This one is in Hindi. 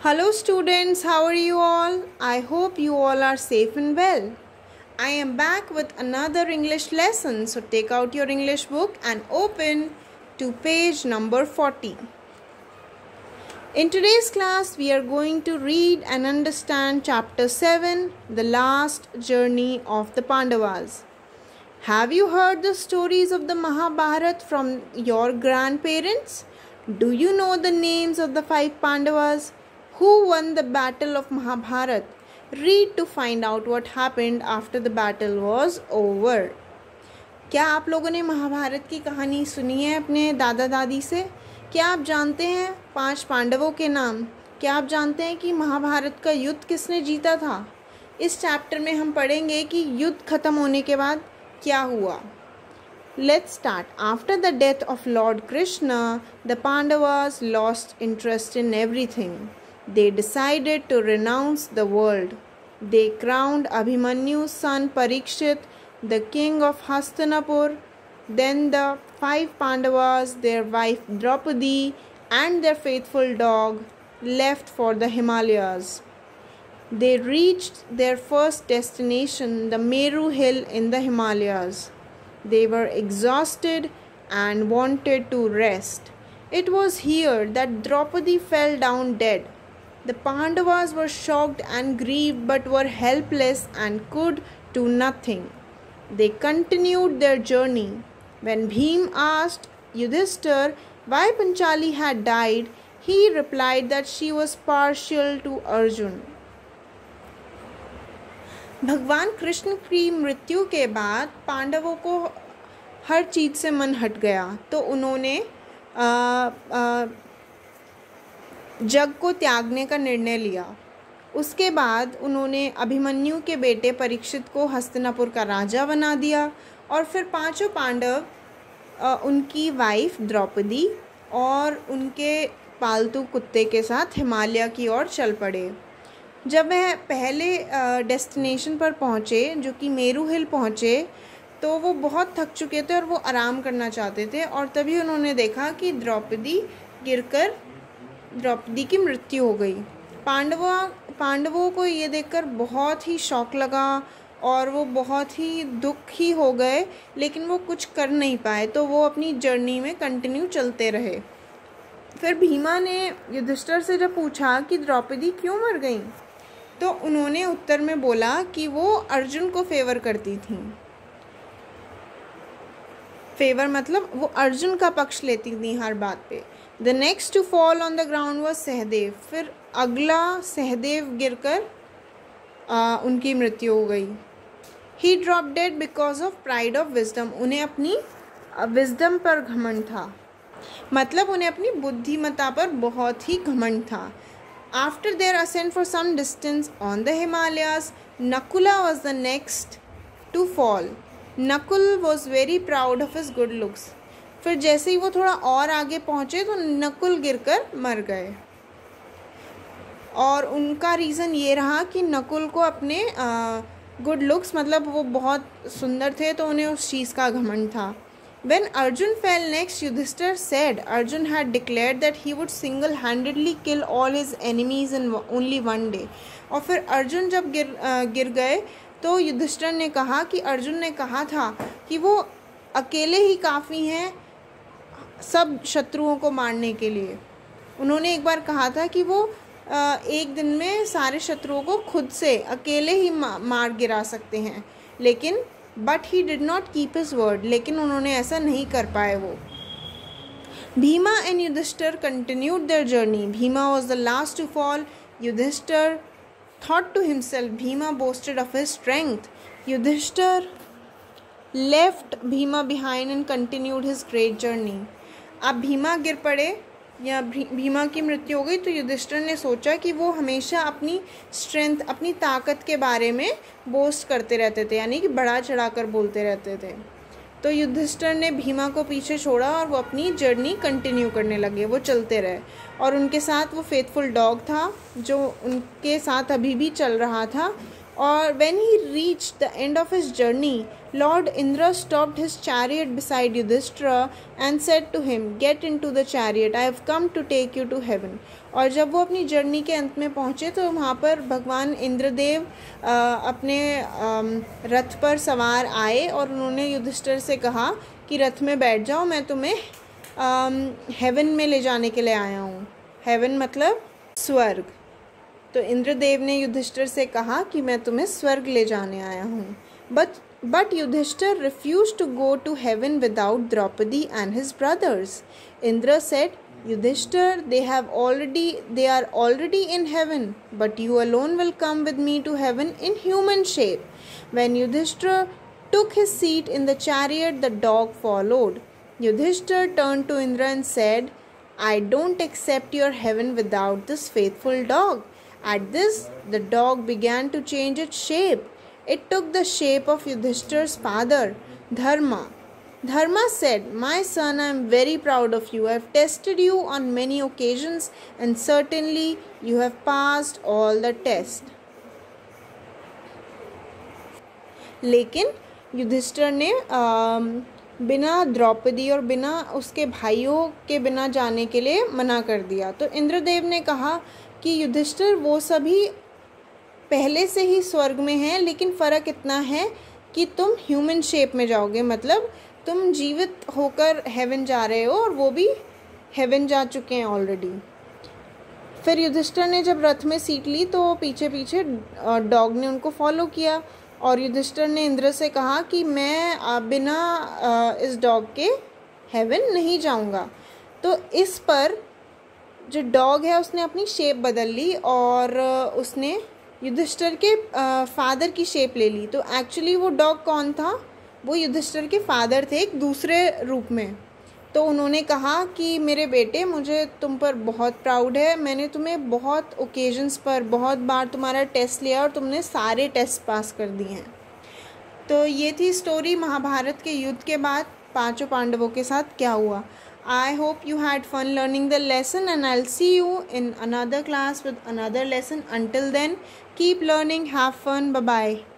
Hello students, how are you all? I hope you all are safe and well. I am back with another English lesson, so take out your English book and open to page number 40. In today's class, we are going to read and understand chapter 7, The Last Journey of the Pandavas. Have you heard the stories of the Mahabharata from your grandparents? Do you know the names of the 5 Pandavas? Who won the battle of Mahabharata? Read to find out what happened after the battle was over. क्या आप लोगों ने महाभारत की कहानी सुनी है अपने दादा दादी से? क्या आप जानते हैं 5 पांडवों के नाम? क्या आप जानते हैं कि महाभारत का युद्ध किसने जीता था? इस चैप्टर में हम पढ़ेंगे कि युद्ध खत्म होने के बाद क्या हुआ. Let's start. After the death of Lord Krishna, the Pandavas lost interest in everything. They decided to renounce the world. They crowned Abhimanyu's son Parikshit the king of Hastinapur. Then the 5 Pandavas, their wife Draupadi, and their faithful dog left for the Himalayas. They reached their first destination, the Meru hill in the Himalayas. They were exhausted and wanted to rest. It was here that Draupadi fell down dead. The Pandavas were shocked and grieved but were helpless and could do nothing. They continued their journey. When Bhim asked Yudhishthir why Panchali had died, he replied that she was partial to Arjun. भगवान कृष्ण की मृत्यु के बाद पांडवों को हर चीज़ से मन हट गया, तो उन्होंने जग को त्यागने का निर्णय लिया. उसके बाद उन्होंने अभिमन्यु के बेटे परीक्षित को हस्तिनापुर का राजा बना दिया और फिर 5 पांडव उनकी वाइफ द्रौपदी और उनके पालतू कुत्ते के साथ हिमालय की ओर चल पड़े. जब वह पहले डेस्टिनेशन पर पहुँचे, जो कि मेरू हिल पहुँचे, तो वो बहुत थक चुके थे और वो आराम करना चाहते थे. और तभी उन्होंने देखा कि द्रौपदी गिरकर द्रौपदी की मृत्यु हो गई. पांडवों को ये देखकर बहुत ही शौक लगा और वो बहुत ही दुखी हो गए, लेकिन वो कुछ कर नहीं पाए, तो वो अपनी जर्नी में कंटिन्यू चलते रहे. फिर भीमा ने युधिष्ठिर से जब पूछा कि द्रौपदी क्यों मर गई, तो उन्होंने उत्तर में बोला कि वो अर्जुन को फेवर करती थी. फेवर मतलब वो अर्जुन का पक्ष लेती थी हर बात पे. The next to fall on the ground was Sahadev. फिर अगला सहदेव गिरकर उनकी मृत्यु हो गई. He drop dead because of pride of wisdom. उन्हें अपनी विजडम पर घमंड था, मतलब उन्हें अपनी बुद्धिमत्ता पर बहुत ही घमंड था. After their ascent for some distance on the Himalayas, Nakula was the next to fall. Nakul was very proud of his good looks. फिर जैसे ही वो थोड़ा और आगे पहुँचे तो नकुल गिरकर मर गए. और उनका रीज़न ये रहा कि नकुल को अपने गुड लुक्स, मतलब वो बहुत सुंदर थे, तो उन्हें उस चीज़ का घमंड था. When Arjun fell next, Yudhishthir said Arjun had declared that he would single-handedly kill all his enemies in only one day. और फिर अर्जुन जब गिर गए तो युधिष्ठिर ने कहा कि अर्जुन ने कहा था कि वो अकेले ही काफ़ी हैं सब शत्रुओं को मारने के लिए. उन्होंने एक बार कहा था कि वो एक दिन में सारे शत्रुओं को खुद से अकेले ही मार गिरा सकते हैं, लेकिन but he did not keep his word. लेकिन उन्होंने ऐसा नहीं कर पाए. वो Bhima and Yudhishthir continued their journey. Bhima was the last to fall. Yudhishthir thought to himself, Bhima boasted of his strength. Yudhishthir left Bhima behind and continued his great journey. अब भीमा गिर पड़े या भीमा की मृत्यु हो गई, तो युधिष्ठिर ने सोचा कि वो हमेशा अपनी स्ट्रेंथ, अपनी ताकत के बारे में बोस्ट करते रहते थे, यानी कि बढ़ा चढ़ा कर बोलते रहते थे. तो युधिष्ठिर ने भीमा को पीछे छोड़ा और वो अपनी जर्नी कंटिन्यू करने लगे. वो चलते रहे और उनके साथ वो फेथफुल डॉग था जो उनके साथ अभी भी चल रहा था. और when he reached the end of his journey, Lord Indra stopped his chariot beside Yudhishthira and said to him, "Get into the chariot. I have come to take you to heaven." और जब वो अपनी जर्नी के अंत में पहुँचे तो वहाँ पर भगवान इंद्रदेव अपने रथ पर सवार आए और उन्होंने युधिष्ठिर से कहा कि रथ में बैठ जाओ, मैं तुम्हें हेवन में ले जाने के लिए आया हूँ। हेवन मतलब स्वर्ग। तो इंद्रदेव ने युधिष्ठिर से कहा कि मैं तुम्हें स्वर्ग ले जाने आया हूँ। But Yudhishthir refused to go to heaven without Draupadi and his brothers. Indra said, "Yudhishthir, they are already in heaven, but you alone will come with me to heaven in human shape." When Yudhishthir took his seat in the chariot, the dog followed. Yudhishthir turned to Indra and said, "I don't accept your heaven without this faithful dog." At this, the dog began to change its shape. It took the shape of Yudhishthir's father, Dharma. Dharma said, "My son, I am very proud of you. I have tested you on many occasions and certainly you have passed all the tests." लेकिन युधिष्ठिर ने बिना द्रौपदी और बिना उसके भाइयों के बिना जाने के लिए मना कर दिया। तो इंद्रदेव ने कहा कि युधिष्ठिर, वो सभी पहले से ही स्वर्ग में हैं, लेकिन फ़र्क इतना है कि तुम ह्यूमन शेप में जाओगे, मतलब तुम जीवित होकर हेवन जा रहे हो और वो भी हेवन जा चुके हैं ऑलरेडी। फिर युधिष्ठिर ने जब रथ में सीट ली तो पीछे पीछे डॉग ने उनको फॉलो किया और युधिष्ठिर ने इंद्र से कहा कि मैं बिना इस डॉग के हेवन नहीं जाऊंगा। तो इस पर जो डॉग है उसने अपनी शेप बदल ली और उसने युधिष्ठिर के फादर की शेप ले ली। तो एक्चुअली वो डॉग कौन था? वो युधिष्ठिर के फादर थे एक दूसरे रूप में। तो उन्होंने कहा कि मेरे बेटे, मुझे तुम पर बहुत प्राउड है। मैंने तुम्हें बहुत ओकेजन्स पर बहुत बार तुम्हारा टेस्ट लिया और तुमने सारे टेस्ट पास कर दिए हैं। तो ये थी स्टोरी महाभारत के युद्ध के बाद पांचों पांडवों के साथ क्या हुआ। I hope you had fun learning the lesson and I'll see you in another class with another lesson. Until then, keep learning, have fun, bye bye.